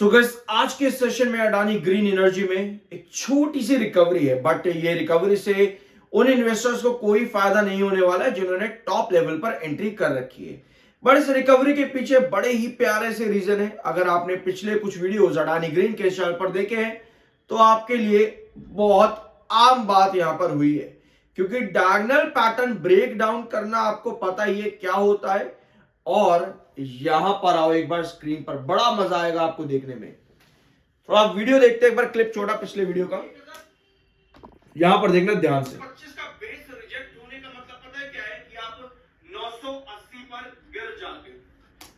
So guys, आज के session में अडानी ग्रीन एनर्जी में एक छोटी सी रिकवरी है, बट ये रिकवरी से उन इन्वेस्टर्स को कोई फायदा नहीं होने वाला है जिन्होंने टॉप लेवल पर एंट्री कर रखी है। बट इस रिकवरी के पीछे बड़े ही प्यारे से रीजन है। अगर आपने पिछले कुछ वीडियोस अडानी ग्रीन के चैनल पर देखे हैं तो आपके लिए बहुत आम बात यहां पर हुई है, क्योंकि डायगोनल पैटर्न ब्रेक डाउन करना आपको पता ही है क्या होता है। और यहां पर आओ, एक बार स्क्रीन पर, बड़ा मजा आएगा आपको देखने में। तो आप वीडियो देखते एक बार, क्लिप छोड़ा पिछले वीडियो का, यहां पर देखना ध्यान से। 25 का बेस रिजेक्ट होने का मतलब पता है क्या है? कि आप 980 पर गिर जाते हो।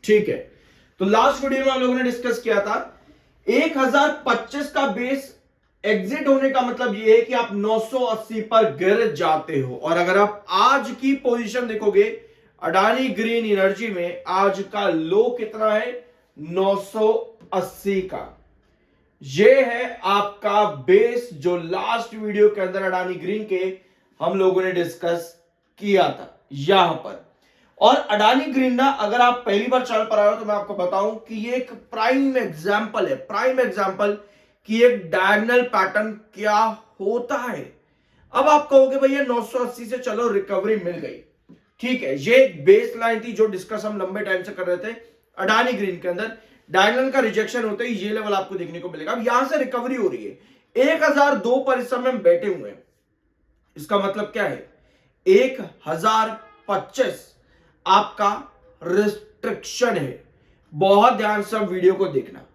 ठीक है, तो लास्ट वीडियो में हम लोगों ने डिस्कस किया था 1025 का बेस एग्जिट होने का मतलब यह है कि आप 980 पर गिर जाते हो। और अगर आप आज की पोजीशन देखोगे अडानी ग्रीन एनर्जी में, आज का लो कितना है? 980 का। यह है आपका बेस जो लास्ट वीडियो के अंदर अडानी ग्रीन के हम लोगों ने डिस्कस किया था यहां पर। और अडानी ग्रीन ना, अगर आप पहली बार चैनल पर आए हो तो मैं आपको बताऊं कि ये एक प्राइम एग्जांपल है, प्राइम एग्जांपल कि एक डायगोनल पैटर्न क्या होता है। अब आप कहोगे भैया 980 से चलो रिकवरी मिल गई, ठीक है, ये एक बेस लाइन थी जो डिस्कस हम लंबे टाइम से कर रहे थे। अडानी ग्रीन के अंदर डायगोनल का रिजेक्शन होते ही ये लेवल आपको देखने को मिलेगा। अब यहां से रिकवरी हो रही है 1002 पर, इस समय हम बैठे हुए हैं। इसका मतलब क्या है? 1025 आपका रिस्ट्रिक्शन है। बहुत ध्यान से वीडियो को देखना।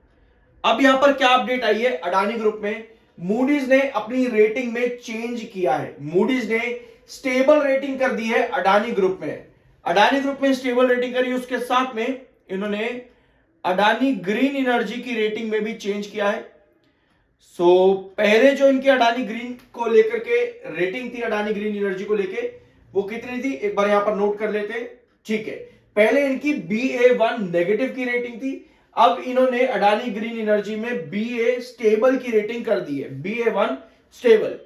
अब यहां पर क्या अपडेट आई है? अडानी ग्रुप में मूडीज ने अपनी रेटिंग में चेंज किया है। मूडीज ने स्टेबल रेटिंग कर दी है अडानी ग्रुप में। अडानी ग्रुप में स्टेबल रेटिंग करी, उसके साथ में इन्होंने अडानी ग्रीन एनर्जी की रेटिंग में भी चेंज किया है। पहले जो इनकी अडानी ग्रीन को लेकर के रेटिंग थी, अडानी ग्रीन एनर्जी को लेके, वो कितनी थी एक बार यहां पर नोट कर लेते हैं। ठीक है, पहले इनकी BA1 नेगेटिव की रेटिंग थी। अब इन्होंने अडानी ग्रीन एनर्जी में BA स्टेबल की रेटिंग कर दी है, BA1 स्टेबल।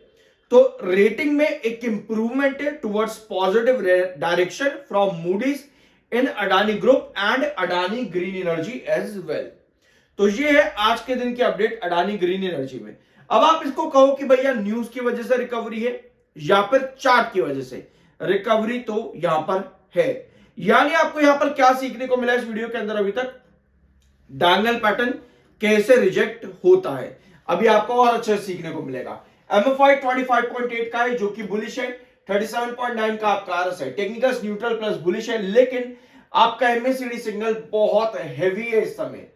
तो रेटिंग में एक इंप्रूवमेंट है towards positive direction from Moody's in Adani group and Adani green energy as well. तो ये है आज के दिन की अपडेट अडानी ग्रीन एनर्जी में। अब आप इसको कहो कि भैया न्यूज की वजह से रिकवरी है या फिर चार्ट की वजह से रिकवरी, तो यहां पर है। यानी आपको यहां पर क्या सीखने को मिला इस वीडियो के अंदर अभी तक? डायगोनल पैटर्न कैसे रिजेक्ट होता है, अभी आपको और अच्छे सीखने को मिलेगा। MFI 25.8 का है जो कि बुलिश है, 37.9 का आपका RS है, टेक्निकल न्यूट्रल प्लस बुलिश है, लेकिन आपका MACD सिग्नल बहुत हैवी है इस समय,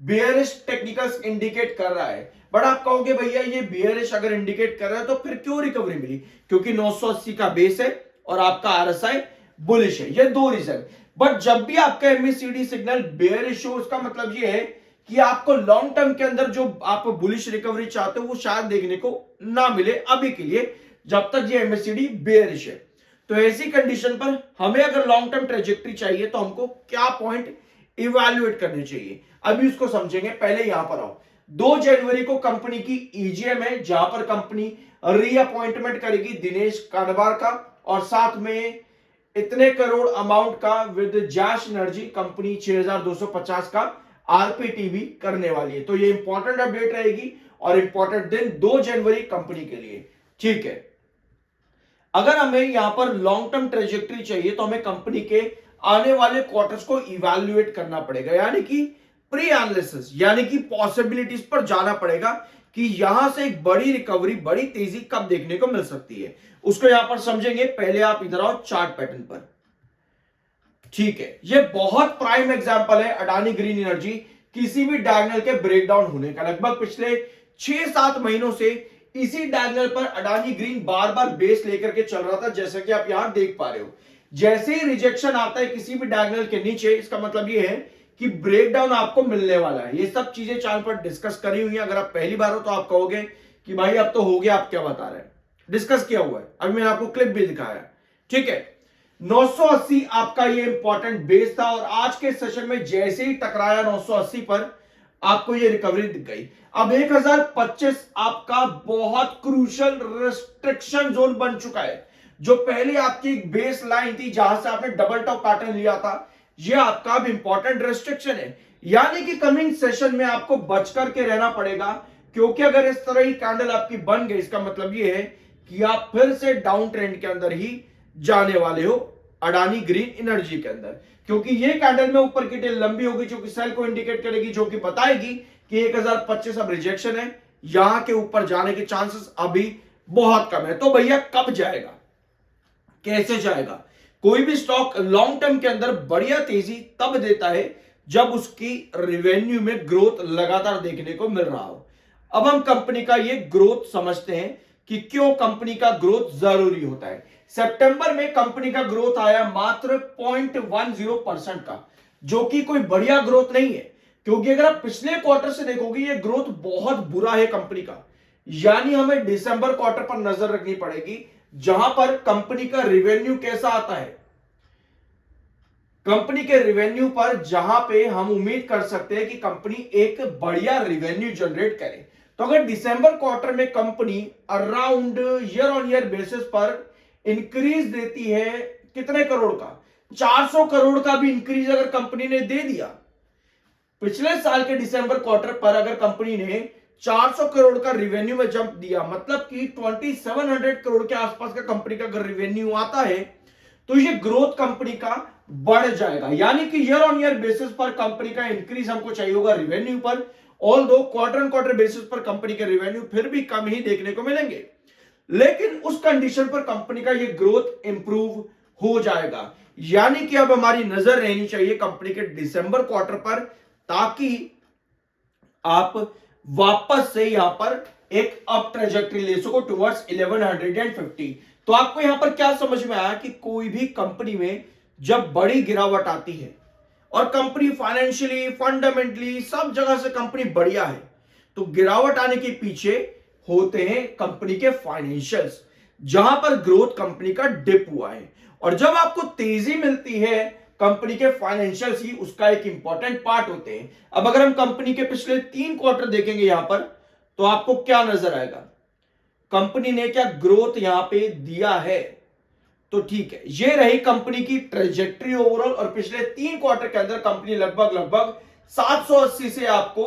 बेयरिश टेक्निकल्स इंडिकेट कर रहा है। बट आप कहोगे भैया ये बेयरिश अगर इंडिकेट कर रहा है तो फिर क्यों रिकवरी मिली? क्योंकि 980 का बेस है और आपका RSI बुलिश है, ये दो रीजन। बट जब भी आपका MACD सिग्नल बेयरिश हो, उसका मतलब ये है कि आपको लॉन्ग टर्म के अंदर जो आप बुलिश रिकवरी चाहते हो वो शायद देखने को ना मिले अभी के लिए, जब तक ये MACD बेयरिश है। तो ऐसी कंडीशन पर हमें अगर लॉन्ग टर्म ट्रेजेक्टरी चाहिए तो हमको क्या पॉइंट इवैल्यूएट करने चाहिए, अभी उसको समझेंगे। पहले यहां पर आओ, 2 जनवरी को कंपनी की EGM है जहां पर कंपनी रीअपॉइंटमेंट करेगी दिनेश कानबार का, और साथ में इतने करोड़ अमाउंट का विद जैश एनर्जी कंपनी 6250 का RPT भी करने वाली है। तो ये इंपॉर्टेंट अपडेट रहेगी और इंपॉर्टेंट दिन 2 जनवरी कंपनी के लिए, ठीक है। अगर हमें यहां पर लॉन्ग टर्म ट्रेजेक्टरी चाहिए तो हमें कंपनी के आने वाले क्वार्टर्स को इवैल्यूएट करना पड़ेगा, यानी कि प्री एनालिसिस, यानी कि पॉसिबिलिटीज पर जाना पड़ेगा कि यहां से एक बड़ी रिकवरी, बड़ी तेजी कब देखने को मिल सकती है, उसको यहां पर समझेंगे। पहले आप इधर आओ चार्ट पैटर्न पर, ठीक है। ये बहुत प्राइम एग्जांपल है अडानी ग्रीन एनर्जी किसी भी डायगोनल के ब्रेकडाउन होने का। लगभग पिछले 6-7 महीनों से इसी डायगोनल पर अडानी ग्रीन बार बार बेस लेकर के चल रहा था, जैसे कि आप यहां देख पा रहे हो। जैसे ही रिजेक्शन आता है किसी भी डायगोनल के नीचे, इसका मतलब ये है कि ब्रेकडाउन आपको मिलने वाला है। ये सब चीजें चैनल पर डिस्कस करी हुई है। अगर आप पहली बार हो तो आप कहोगे कि भाई अब तो हो गया, आप क्या बता रहे हैं, डिस्कस किया हुआ है, अभी मैंने आपको क्लिप भी दिखाया, ठीक है। 980 आपका ये इंपॉर्टेंट बेस था और आज के सेशन में जैसे ही टकराया 980 पर, आपको ये रिकवरी दिख गई। अब 1025 आपका बहुत क्रूशियल रिस्ट्रिक्शन जोन बन चुका है। जो पहले आपकी एक बेस लाइन थी जहां से आपने डबल टॉप पैटर्न लिया था, ये आपका अब इंपॉर्टेंट रिस्ट्रिक्शन है। यानी कि कमिंग सेशन में आपको बच करके रहना पड़ेगा, क्योंकि अगर इस तरह की कैंडल आपकी बन गई, इसका मतलब ये है कि आप फिर से डाउन ट्रेंड के अंदर ही जाने वाले हो अडानी ग्रीन एनर्जी के अंदर, क्योंकि ये कैंडल में ऊपर की टेल लंबी होगी जो कि सेल को इंडिकेट करेगी, जो कि बताएगी कि 1025 अब रिजेक्शन है, यहां के ऊपर जाने के चांसेस अभी बहुत कम है। तो भैया कब जाएगा, कैसे जाएगा? कोई भी स्टॉक लॉन्ग टर्म के अंदर बढ़िया तेजी तब देता है जब उसकी रेवेन्यू में ग्रोथ लगातार देखने को मिल रहा हो। अब हम कंपनी का ये ग्रोथ समझते हैं कि क्यों कंपनी का ग्रोथ जरूरी होता है। सितंबर में कंपनी का ग्रोथ आया मात्र 0.10% का, जो कि कोई बढ़िया ग्रोथ नहीं है, क्योंकि अगर आप पिछले क्वार्टर से देखोगे ये ग्रोथ बहुत बुरा है कंपनी का। यानी हमें दिसंबर क्वार्टर पर नजर रखनी पड़ेगी, जहां पर कंपनी का रिवेन्यू कैसा आता है, कंपनी के रिवेन्यू पर जहां पे हम उम्मीद कर सकते हैं कि कंपनी एक बढ़िया रिवेन्यू जनरेट करे। तो अगर दिसंबर क्वार्टर में company around year on year basis पर इंक्रीज देती है कितने करोड़ का, 400 करोड़ का भी इंक्रीज अगर कंपनी ने दे दिया, पिछले साल के दिसंबर क्वार्टर पर अगर कंपनी ने 400 करोड़ का रिवेन्यू में जंप दिया, मतलब कि 2700 करोड़ के आसपास का कंपनी का अगर रिवेन्यू आता है, तो ये ग्रोथ कंपनी का बढ़ जाएगा। यानी कि ईयर ऑन ईयर बेसिस पर कंपनी का इंक्रीज हमको चाहिए होगा रिवेन्यू पर, ऑल दो क्वार्टर ऑन क्वार्टर बेसिस पर कंपनी के रिवेन्यू फिर भी कम ही देखने को मिलेंगे, लेकिन उस कंडीशन पर कंपनी का ये ग्रोथ इंप्रूव हो जाएगा। यानी कि अब हमारी नजर रहनी चाहिए कंपनी के दिसंबर क्वार्टर पर, ताकि आप वापस से यहां पर एक अप ट्रेजेक्टरी ले सको टुवर्ड्स 1150। तो आपको यहां पर क्या समझ में आया कि कोई भी कंपनी में जब बड़ी गिरावट आती है और कंपनी फाइनेंशियली फंडामेंटली सब जगह से कंपनी बढ़िया है, तो गिरावट आने के पीछे होते हैं कंपनी के फाइनेंशियल्स, जहां पर ग्रोथ कंपनी का डिप हुआ है। और जब आपको तेजी मिलती है, कंपनी के फाइनेंशियल्स ही उसका एक इंपॉर्टेंट पार्ट होते हैं। अब अगर हम कंपनी के पिछले 3 क्वार्टर देखेंगे यहां पर, तो आपको क्या नजर आएगा, कंपनी ने क्या ग्रोथ यहां पे दिया है? तो ठीक है, ये रही कंपनी की ट्रेजेक्टरी ओवरऑल, और पिछले 3 क्वार्टर के अंदर कंपनी लगभग 780 से आपको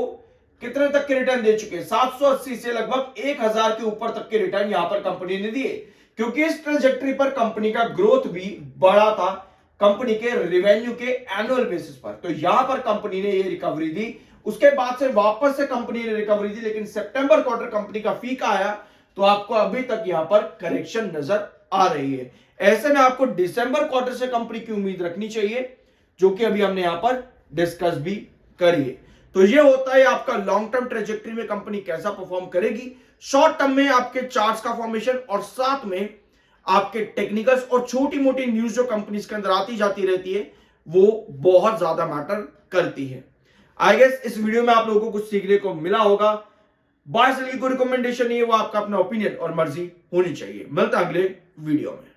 कितने तक के रिटर्न दे चुके हैं, 780 से लगभग 1000 के ऊपर तक के रिटर्न यहां पर कंपनी ने दिए, क्योंकि इस ट्रेजेक्टरी पर कंपनी का ग्रोथ भी बढ़ा था कंपनी के रिवेन्यू के एनुअल बेसिस पर। तो यहां पर कंपनी ने ये रिकवरी दी, उसके बाद से वापस से कंपनी ने रिकवरी दी, लेकिन सितंबर क्वार्टर कंपनी का फीका आया, तो आपको अभी तक यहां पर करेक्शन नजर आ रही है। ऐसे में आपको दिसंबर क्वार्टर से कंपनी की उम्मीद रखनी चाहिए, जो कि अभी हमने यहां पर डिस्कस भी करी है। तो ये होता है आपका लॉन्ग टर्म ट्रेजेक्टरी में कंपनी कैसा परफॉर्म करेगी, शॉर्ट टर्म में आपके चार्ट्स का फॉर्मेशन, और साथ में आपके टेक्निकल्स और छोटी मोटी न्यूज जो कंपनीज के अंदर आती जाती रहती है, वो बहुत ज्यादा मैटर करती है। आई गेस इस वीडियो में आप लोगों को कुछ सीखने को मिला होगा। बाय सेल की कोई रिकमेंडेशन नहीं है, वो आपका अपना ओपिनियन और मर्जी होनी चाहिए। मिलता है अगले वीडियो में।